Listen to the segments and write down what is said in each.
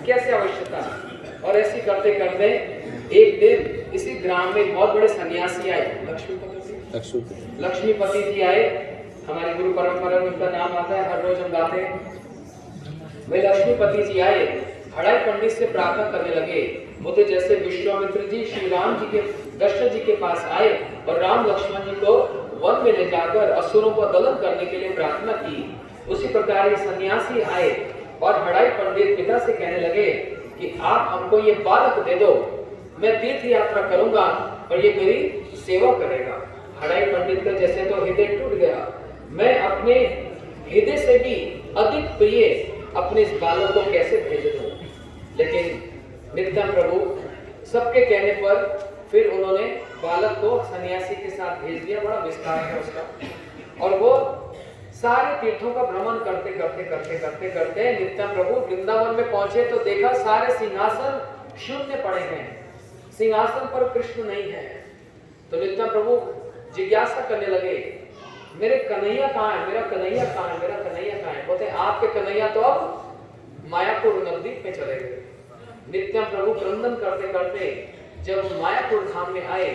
कैसे आवश्यकता। और ऐसे करते करते एक दिन इसी ग्राम में बहुत बड़े सन्यासी आए, लक्ष्मीपति जी आए। हमारी गुरु परंपरा में उनका नाम आता है, हर रोज हम गाते हैं। वे लक्ष्मीपति जी आए, हड़ाई पंडित से प्रार्थना करने लगे। वो तो जैसे विश्वामित्र जी श्री राम जी के दशरथ जी के पास आए और राम लक्ष्मण जी को वन में ले जाकर असुरों को दलन करने के लिए प्रार्थना की, उसी प्रकार ये सन्यासी आए और हड़ाई पंडित पिता से कहने लगे कि आप हमको ये बालक दे दो, मैं तीर्थ यात्रा करूंगा और ये मेरी सेवा करेगा। हड़ाई पंडित का जैसे तो हृदय टूट गया। मैं अपने हृदय से भी अधिक प्रिय अपने इस बालक को कैसे भेज दूं। लेकिन नित्यानंद प्रभु सबके कहने पर फिर उन्होंने बालक को सन्यासी के साथ भेज दिया। बड़ा विस्तार है उसका। और वो सारे तीर्थों का भ्रमण करते करते करते करते करते नित्यानंद प्रभु वृंदावन में पहुंचे तो देखा सारे सिंहासन शून्य पड़े हैं, सिंहासन पर कृष्ण नहीं है। तो नित्यानंद प्रभु जिज्ञासा करने लगे, मेरे कन्हैया कहाँ है, मेरा कन्हैया कहाँ है, मेरा कन्हैया कहाँ है। बोलते आपके कन्हैया तो अब मायापुर नवद्वीप में चले गए। नित्यानंद प्रभु क्रंदन करते करते जब मायापुर धाम में आए,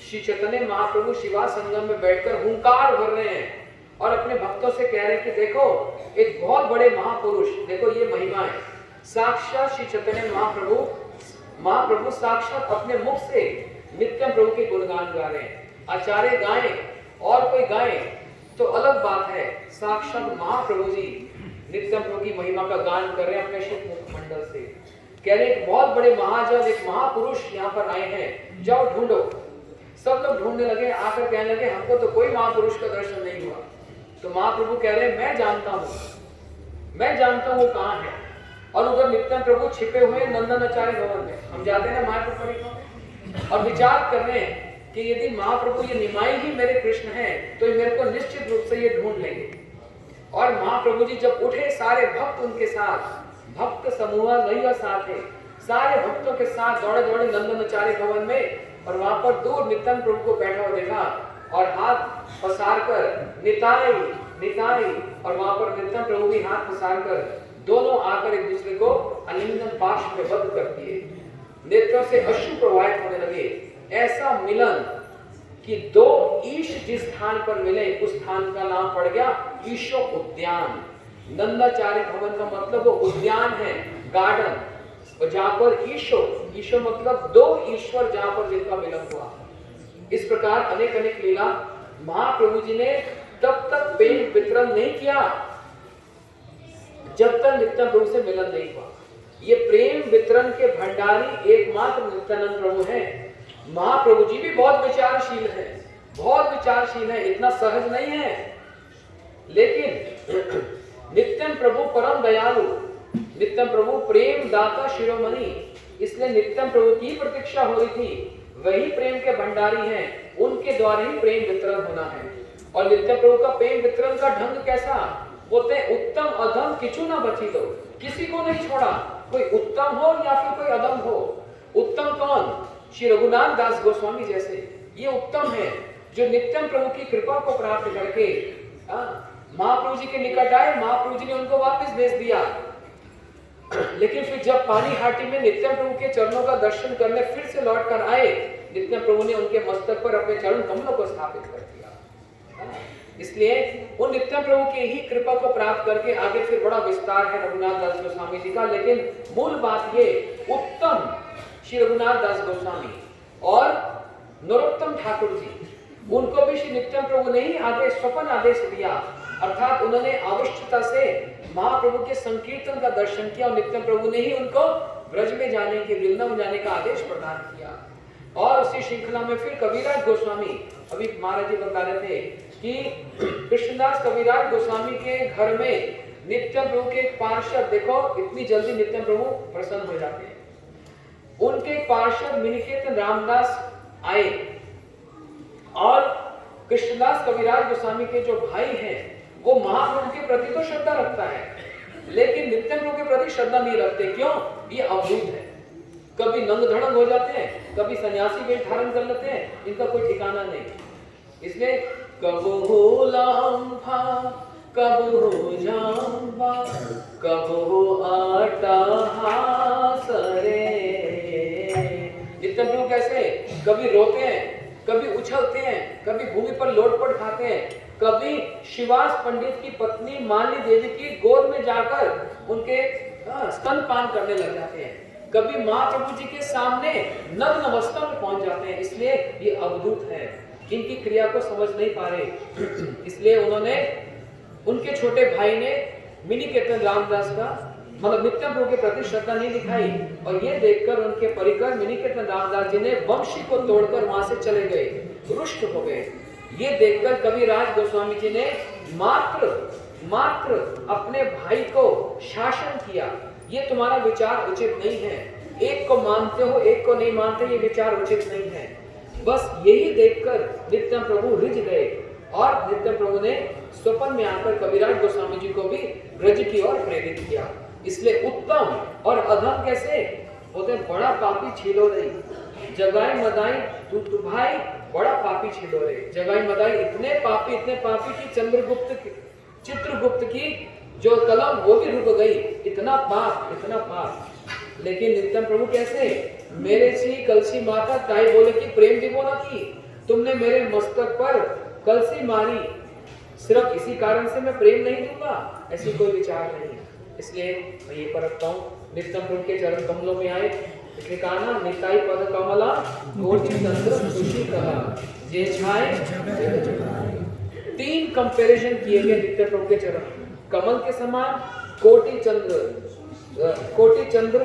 श्री चैतन्य महाप्रभु शिवा संगम में बैठकर हुंकार भर रहे हैं और अपने भक्तों से कह रहे हैं कि देखो एक बहुत बड़े महापुरुष, देखो ये महिमा है। साक्षात श्री चैतन्य महाप्रभु साक्षात अपने मुख से नित्यानंद प्रभु के गुणगान गा रहे हैं। आचार्य गाएं और कोई गाएं तो अलग बात है, साक्षात महाप्रभु जी नित्यानंद प्रभु की महिमा का गान कर रहे हैं अपने शुभ मुखमंडल से। कह रहे एक बहुत बड़े महाजन, एक महापुरुष यहाँ पर आए हैं, जाओ ढूंढो। सब लोग ढूंढने लगे, आकर कहने लगे हमको तो कोई महापुरुष का दर्शन नहीं हुआ। तो महाप्रभु कह रहे हैं मैं जानता हूँ कहाँ है। और उधर नित्यानंद प्रभु छिपे हुए नंदनाचार्य भवन में, हम जाते हैं ना मायापुर परिक्रमा में, और विचार कर रहे हैं कि यदि महाप्रभु ये निमाई ही मेरे कृष्ण हैं तो मेरे को निश्चित रूप से ये ढूंढ लेंगे। और महाप्रभु जी जब उठे, सारे भक्त उनके साथ, भक्त समूह नहीं साथ है, सारे भक्तों के साथ दौड़े दौड़े नंदनाचार्य भवन में। और वहां पर दूर नित्यानंद प्रभु को बैठा हुआ देखा और हाथ पसार कर निताई निताई, और वहां पर नित्यानंद प्रभु भी हाथ पसार कर दोनों आकर एक दूसरे को आलिंगन पाश में बंद कर दिए। नेत्रों से अश्रु प्रवाहित होने लगे। ऐसा मिलन कि दो ईश जिस स्थान पर मिले उस स्थान का नाम पड़ गया ईशो उद्यान। नंदाचार्य भवन का मतलब वो उद्यान है, गार्डन। और जहां पर ईशो मतलब दो ईश्वर जहां पर जिनका मिलन हुआ। इस प्रकार अनेक अनेक लीला महाप्रभु जी ने तब तक प्रेम वितरण नहीं किया जब तक नित्यानंद प्रभु से मिलन नहीं हुआ। ये प्रेम वितरण के भंडारी एकमात्र नित्यानंद प्रभु हैं। महाप्रभु जी भी बहुत विचारशील है, बहुत विचारशील है, इतना सहज नहीं है। लेकिन नित्यानंद प्रभु परम दयालु, नित्यानंद प्रभु प्रेम दाता शिरोमणि, इसलिए नित्यानंद प्रभु की प्रतीक्षा हो रही थी। वही प्रेम के भंडारी हैं, उनके द्वारा ही प्रेम वितरण होना है। और नित्यानंद प्रभु का प्रेम वितरण का ढंग कैसा, बोलते उत्तम अधम किचु ना बची दो, किसी को नहीं छोड़ा, कोई उत्तम हो या फिर कोई अधम हो। उत्तम कौन, श्री रघुनाथ दास गोस्वामी जैसे, ये उत्तम है जो नित्यानंद प्रभु की कृपा को प्राप्त करके महाप्रभु जी के निकट आए। महाप्रभु जी ने उनको वापस भेज दिया। लेकिन फिर जब पानी हाटी में नित्यानंद प्रभु के चरणों का दर्शन करने फिर से लौट कर आए, नित्यानंद प्रभु ने उनके मस्तक पर अपने चरण कमलों को स्थापित कर दिया। इसलिए उन नित्यानंद प्रभु की ही कृपा को प्राप्त करके आगे फिर बड़ा विस्तार है रघुनाथ दास गोस्वामी जी का। लेकिन मूल बात ये, उत्तम श्री रघुनाथ दास गोस्वामी और नरोत्तम ठाकुर जी, उनको भी श्री नित्यानंद प्रभु ने ही आदेश, स्वपन आदेश दिया। अर्थात उन्होंने आवश्यकता से महाप्रभु के संकीर्तन का दर्शन किया और नित्यानंद प्रभु ने ही उनको ब्रज में जाने के, वृंदावन जाने का आदेश प्रदान किया। और उसी श्रृंखला में फिर कविराज गोस्वामी, अभी महाराज जी बता रहे थे कि कृष्णदास कविराज गोस्वामी के घर में नित्यानंद प्रभु के एक पार्षद, देखो इतनी जल्दी नित्यानंद प्रभु प्रसन्न हो जाते हैं। उनके पार्षद मिनिकेतन रामदास आए और कृष्णदास कविराज गोस्वामी के जो भाई हैं वो महाप्रभु के प्रति तो श्रद्धा रखता है, लेकिन नित्यानंद प्रभु के प्रति श्रद्धा नहीं रखते। क्यों? ये अवधूत है, कभी नंग धड़ंग हो जाते हैं, कभी सन्यासी वेश धारण कर लेते हैं, इनका कोई ठिकाना नहीं। इसलिए कब हो लांफा, कब हो जांबा, कब हो आटा कभी रोते हैं, कभी उछलते हैं, कभी भूमि पर लोटपट खाते हैं, कभी शिवास पंडित की पत्नी मालिनी देवी की गोद में जाकर उनके स्तनपान करने लग जाते हैं, कभी माँ प्रभु जी के सामने नग्न अवस्था में पहुंच जाते हैं। इसलिए ये अवधूत है, इनकी क्रिया को समझ नहीं पा रहे। इसलिए उन्होंने, उनके छोटे भाई ने मिनिकेतन रामदास का मतलब नित्यानंद प्रभु के प्रति श्रद्धा नहीं दिखाई, और ये देखकर उनके परिकर मिनिकेतन रामदास जी ने वंशी को तोड़कर वहां से चले गए, रुष्ट हो गए। ये देखकर कविराज गोस्वामी जी ने मात्र अपने भाई को शासन किया, ये तुम्हारा विचार उचित नहीं है, एक को मानते हो एक को नहीं मानते, ये विचार उचित नहीं है। बस यही देखकर नित्यानंद प्रभु रिझ गए, और नित्यानंद प्रभु ने स्वप्न में आकर कविराज गोस्वामी जी को भी ब्रज की ओर प्रेरित किया। इसलिए उत्तम और अधम कैसे होते, बड़ा पापी छीलो रे, जगाई मदाई तू भाई बड़ा पापी छीलो रे। जगाई मदाई इतने पापी कि चित्रगुप्त की जो कलम वो भी रुक गई, इतना पाप। लेकिन नित्यानंद प्रभु कैसे, मेरे सी कलसी माता ताई बोले कि प्रेम विमोना की, तुमने मेरे मस्तक पर कलसी मारी, सिर्फ इसी कारण से मैं प्रेम नहीं दूंगा, ऐसी कोई विचार नहीं। इसलिए मैं ये परखता हूँ, नित्यानंद प्रभु के चरण कमलों में आए, इसलिए कहा ना, निताई पद कमला कोटि चंद्र सुशी कला जे छाए जग जुगाए। 3 कंपैरिजन किए गए नित्यानंद प्रभु के चरण, कमल के समान, कोटि चंद्र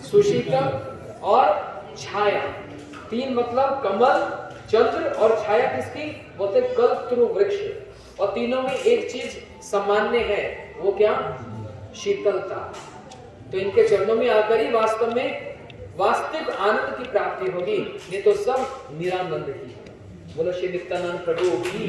सुशीतल और छाया। 3 मतलब कमल, चंद्र और छाया किसकी, बोलते कल्पतरु वृक्ष। और तीनों में एक चीज सामान्य है, वो क्या, शीतलता। तो इनके चरणों में आकर ही वास्तव में वास्तविक आनंद की प्राप्ति होगी, नहीं तो सब निरानंद की। बोलो श्री नित्यानंद प्रभु की।